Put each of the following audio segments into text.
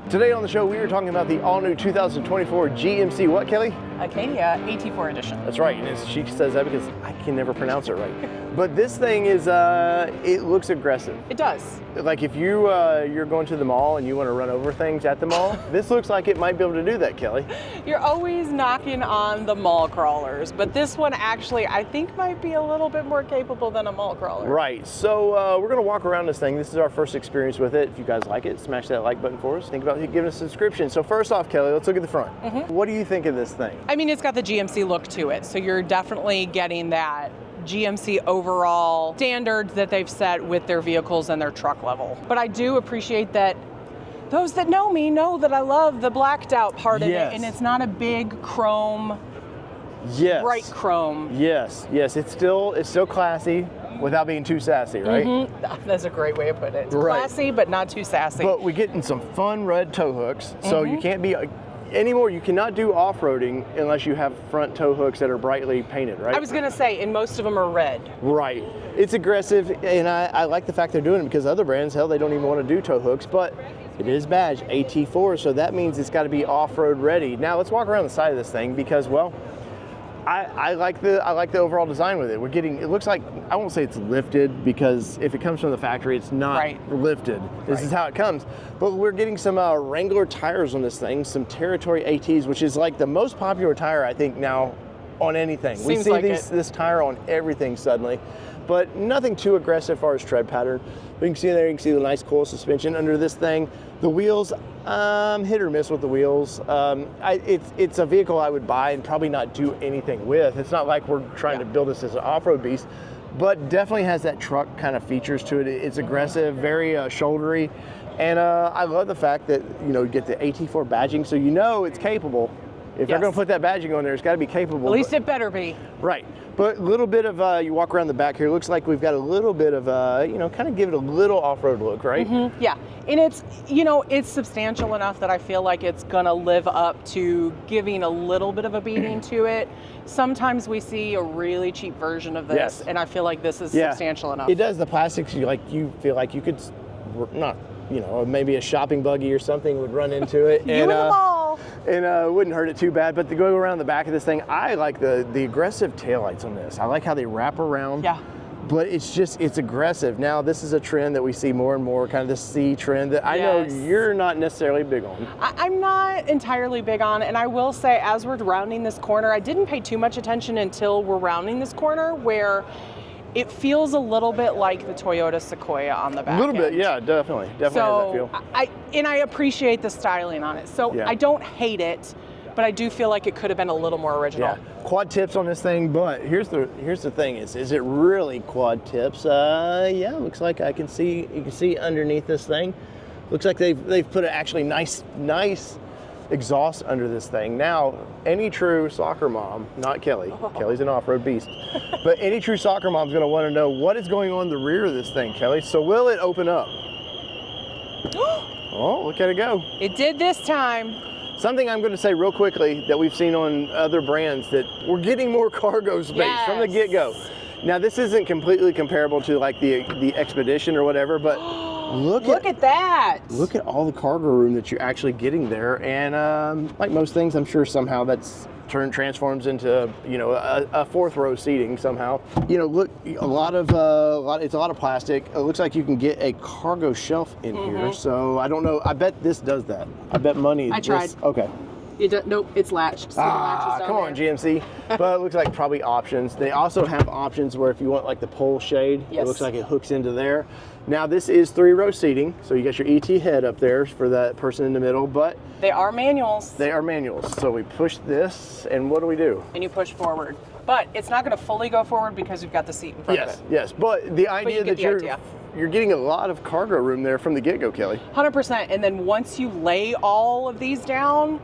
Today on the show, we are talking about the all-new 2024 GMC what, Kelly? Acadia AT4 edition. That's right, and she says that because I can never pronounce it right. But this thing is, it looks aggressive. It does. Like if you're going to the mall and you want to run over things at the mall, this looks like it might be able to do that, Kelly. You're always knocking on the mall crawlers, but this one actually I think might be a little bit more capable than a mall crawler. Right, so we're going to walk around this thing. This is our first experience with it. If you guys like it, smash that like button for us. Think about giving us a subscription. So first off, Kelly, let's look at the front. What do you think of this thing? I mean, it's got the GMC look to it, so you're definitely getting that GMC overall standards that they've set with their vehicles and their truck level. But I do appreciate that those that know me know that I love the blacked out part of it, and it's not a big chrome, bright chrome. Yes, it's still classy without being too sassy, right? That's a great way of putting it. It's classy, but not too sassy. But we're getting some fun red tow hooks, so you can't be anymore. You cannot do off-roading unless you have front tow hooks that are brightly painted, right? I was gonna say, and most of them are red. Right. It's aggressive, and I like the fact they're doing it because other brands, hell, they don't even want to do tow hooks, but it is badged AT4, so that means it's got to be off-road ready. Now let's walk around the side of this thing because, well, I like the overall design with it. We're getting, it looks like, I won't say it's lifted because if it comes from the factory, it's not lifted. This is how it comes. But we're getting some Wrangler tires on this thing, some Territory ATs, which is like the most popular tire, I think, now on anything. We see this tire on everything suddenly, but nothing too aggressive as far as tread pattern. But you can see there, you can see the nice coil suspension under this thing. The wheels, hit or miss with the wheels. It's a vehicle I would buy and probably not do anything with. It's not like we're trying to build this as an off-road beast, but definitely has that truck kind of features to it. It's aggressive, very shouldery, and I love the fact that you get the AT4 badging, so you know it's capable. If they're going to put that badging on there, it's got to be capable. At least it better be. Right. But a little bit of, you walk around the back here, it looks like we've got a little bit of, kind of give it a little off-road look, right? Yeah. And it's, it's substantial enough that I feel like it's going to live up to giving a little bit of a beating to it. Sometimes we see a really cheap version of this, and I feel like this is substantial enough. It does. The plastics, you feel like you could not, maybe a shopping buggy or something would run into it. You in the mall. And it wouldn't hurt it too bad. But to go around the back of this thing, I like the aggressive taillights on this. I like how they wrap around. Yeah. But it's aggressive. Now, this is a trend that we see more and more, kind of the C trend that I know you're not necessarily big on. I'm not entirely big on, and I will say, as we're rounding this corner, I didn't pay too much attention until we're rounding this corner where it feels a little bit like the Toyota Sequoia on the back. A little bit, yeah, definitely has that feel. I appreciate the styling on it. So I don't hate it, but I do feel like it could have been a little more original. Yeah. Quad tips on this thing, but here's the thing: is it really quad tips? Yeah, looks like you can see underneath this thing. Looks like they've put an actually nice exhaust under this thing. Now, any true soccer mom, not Kelly, Kelly's an off-road beast, but any true soccer mom's gonna wanna know what is going on in the rear of this thing, Kelly. So will it open up? Oh, look at it go. It did this time. Something I'm gonna say real quickly that we've seen on other brands, that we're getting more cargo space from the get-go. Now, this isn't completely comparable to like the Expedition or whatever, but look at that. Look at all the cargo room that you're actually getting there. And like most things, I'm sure somehow that's transforms into a fourth row seating somehow. Look, it's a lot of plastic. It looks like you can get a cargo shelf in here. So I don't know. I bet this does that. I bet money. I tried. Okay. Nope, it's latched. So come on, GMC. But it looks like probably options. They also have options where if you want like the pole shade, it looks like it hooks into there. Now this is 3-row seating, so you got your ET head up there for that person in the middle, but they are manuals. They are manuals. So we push this, and what do we do? And you push forward. But it's not going to fully go forward because you've got the seat in front of it. Yes, but the idea that you're getting a lot of cargo room there from the get-go, Kelly. 100%, and then once you lay all of these down,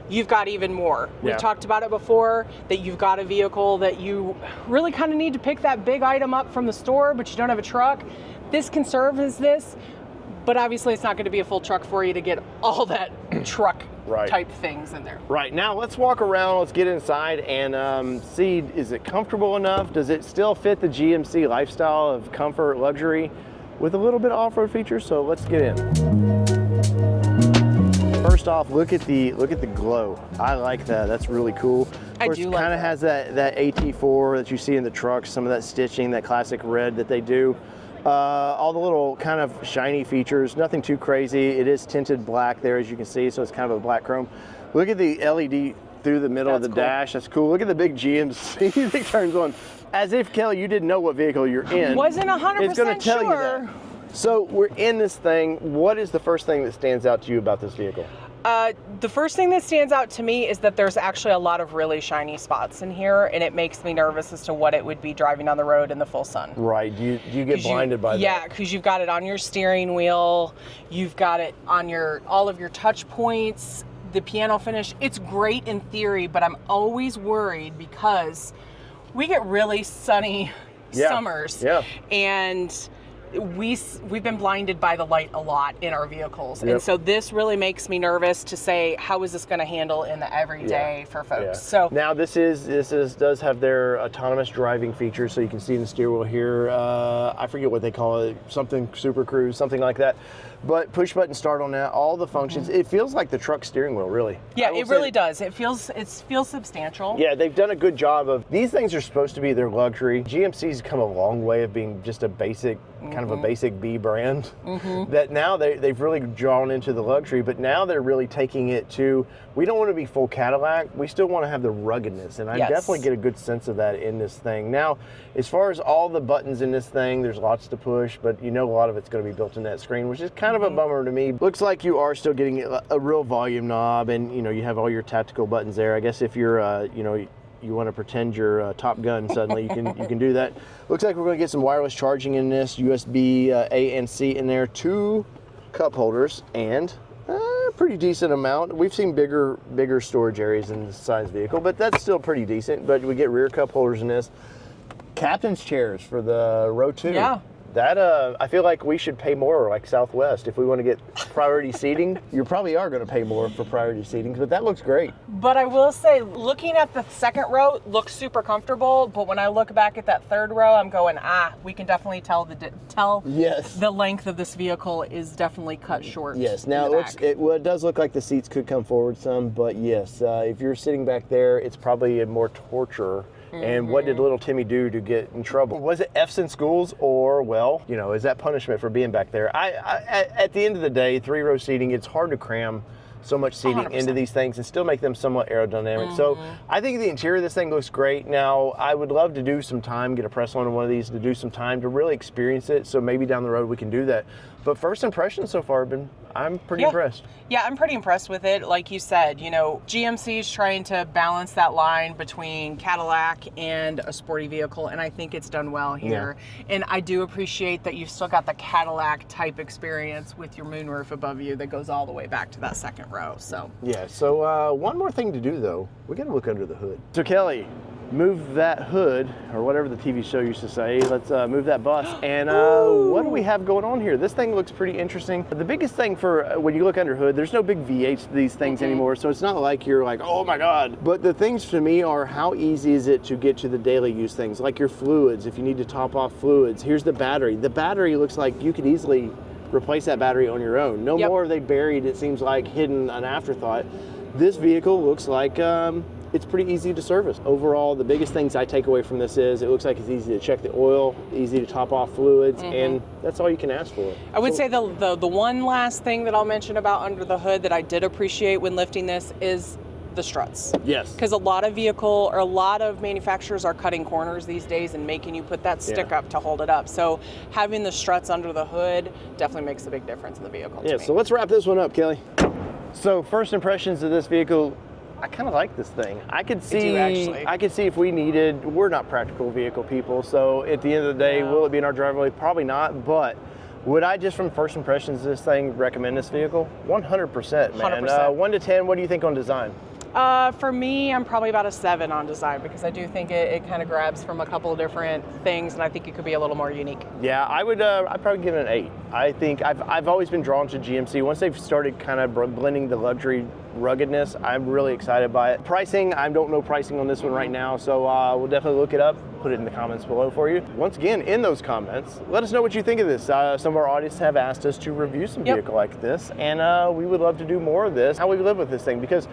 you've got even more. We've talked about it before, that you've got a vehicle that you really kind of need to pick that big item up from the store, but you don't have a truck. This can serve as this, but obviously it's not going to be a full truck for you to get all that truck type things in there. Right, now let's walk around, let's get inside and see, is it comfortable enough? Does it still fit the GMC lifestyle of comfort, luxury, with a little bit of off-road features? So let's get in. First off, look at the glow. I like that. That's really cool. Of course, I do like kind of has that AT4 that you see in the trucks, some of that stitching, that classic red that they do. All the little kind of shiny features, nothing too crazy. It is tinted black there, as you can see, so it's kind of a black chrome. Look at the LED through the middle of the dash. That's cool. Look at the big GMC that turns on. As if, Kelly, you didn't know what vehicle you're in. Wasn't 100% It's going to tell you that. So we're in this thing. What is the first thing that stands out to you about this vehicle? The first thing that stands out to me is that there's actually a lot of really shiny spots in here, and it makes me nervous as to what it would be driving on the road in the full sun. Right. Do you get blinded by that? Yeah, because you've got it on your steering wheel, you've got it on all of your touch points, the piano finish. It's great in theory, but I'm always worried because we get really sunny summers. Yeah. And we've been blinded by the light a lot in our vehicles. And so this really makes me nervous to say, how is this going to handle in the everyday for folks? Yeah. So now this does have their autonomous driving features, so you can see in the steering wheel here, I forget what they call it, something Super Cruise, something like that. But push button start on that, all the functions. It feels like the truck steering wheel, really. Yeah, it really does. It feels substantial. Yeah, they've done a good job of, these things are supposed to be their luxury. GMC's come a long way of being just a basic, kind of a basic B brand. That now they've really drawn into the luxury, but now they're really taking it to, we don't want to be full Cadillac, we still want to have the ruggedness, and I definitely get a good sense of that in this thing. Now, as far as all the buttons in this thing, there's lots to push, but you know a lot of it's going to be built in that screen, which is kind of a bummer to me. Looks like you are still getting a real volume knob, and you know you have all your tactical buttons there. I guess if you're you know, you want to pretend you're Top Gun suddenly, you can do that. Looks like we're going to get some wireless charging in this, USB A and C in there, 2 cup holders, and pretty decent amount. We've seen bigger storage areas in this size vehicle, but that's still pretty decent. But we get rear cup holders in this. Captain's chairs for the row 2. Yeah. That, I feel like we should pay more, like Southwest, if we want to get priority seating. You probably are going to pay more for priority seating, but that looks great. But I will say, looking at the second row looks super comfortable, but when I look back at that third row, I'm going, we can definitely tell the length of this vehicle is definitely cut short. Yes, now it does look like the seats could come forward some, but yes, if you're sitting back there, it's probably a more torture. And what did little Timmy do to get in trouble? Was it F's in schools, or, well, you know, is that punishment for being back there? At the end of the day, 3-row seating, it's hard to cram so much seating 100%. Into these things and still make them somewhat aerodynamic. So I think the interior of this thing looks great. Now, I would love to do some time, get a press on one of these, to do some time to really experience it. So maybe down the road we can do that. But first impressions so far have been, I'm pretty impressed. Yeah, I'm pretty impressed with it. Like you said, you know, GMC is trying to balance that line between Cadillac and a sporty vehicle, and I think it's done well here. Yeah. And I do appreciate that you've still got the Cadillac type experience with your moonroof above you that goes all the way back to that second row. So yeah. So one more thing to do though, we got to look under the hood. So Kelly, move that hood, or whatever the TV show used to say. Let's move that bus. And what do we have going on here? This thing looks pretty interesting. The biggest thing for when you look under hood, there's no big V8s to these things anymore, so it's not like you're like, oh my God. But the things to me are, how easy is it to get to the daily use things, like your fluids, if you need to top off fluids. Here's the battery. The battery looks like you could easily replace that battery on your own. No more are they buried, it seems like, hidden, an afterthought. This vehicle looks like it's pretty easy to service. Overall, the biggest things I take away from this is it looks like it's easy to check the oil, easy to top off fluids, and that's all you can ask for. I would say the one last thing that I'll mention about under the hood that I did appreciate when lifting this is the struts. Yes. Because a lot of manufacturers are cutting corners these days and making you put that stick up to hold it up. So having the struts under the hood definitely makes a big difference in the vehicle. Yeah, so let's wrap this one up, Kelly. So first impressions of this vehicle, I kind of like this thing. I could see if we needed, we're not practical vehicle people, so at the end of the day, will it be in our driveway? Probably not, but would I just from first impressions of this thing recommend this vehicle? 100%, man. 100%. 1 to 10, what do you think on design? For me, I'm probably about a 7 on design, because I do think it kind of grabs from a couple of different things, and I think it could be a little more unique. Yeah, I'd probably give it an 8. I think I've always been drawn to GMC. Once they've started kind of blending the luxury ruggedness, I'm really excited by it. Pricing, I don't know pricing on this one right now, so we'll definitely look it up. put it in the comments below for you. Once again, in those comments, let us know what you think of this. Some of our audience have asked us to review some vehicle like this, and we would love to do more of this. How we live with this thing, because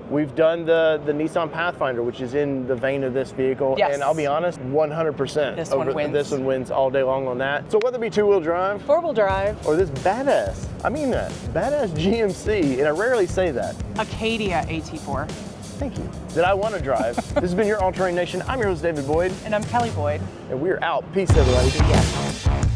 we've done the Nissan Pathfinder, which is in the vein of this vehicle, and I'll be honest, 100%. This one wins. This one wins all day long on that. So whether it be two-wheel drive, four-wheel drive, or this badass, I mean that, badass GMC, and I rarely say that, Acadia AT4. Thank you. That I want to drive. This has been your All Terrain Nation. I'm your host, David Boyd. And I'm Kelly Boyd. And we're out. Peace, everybody. Yeah.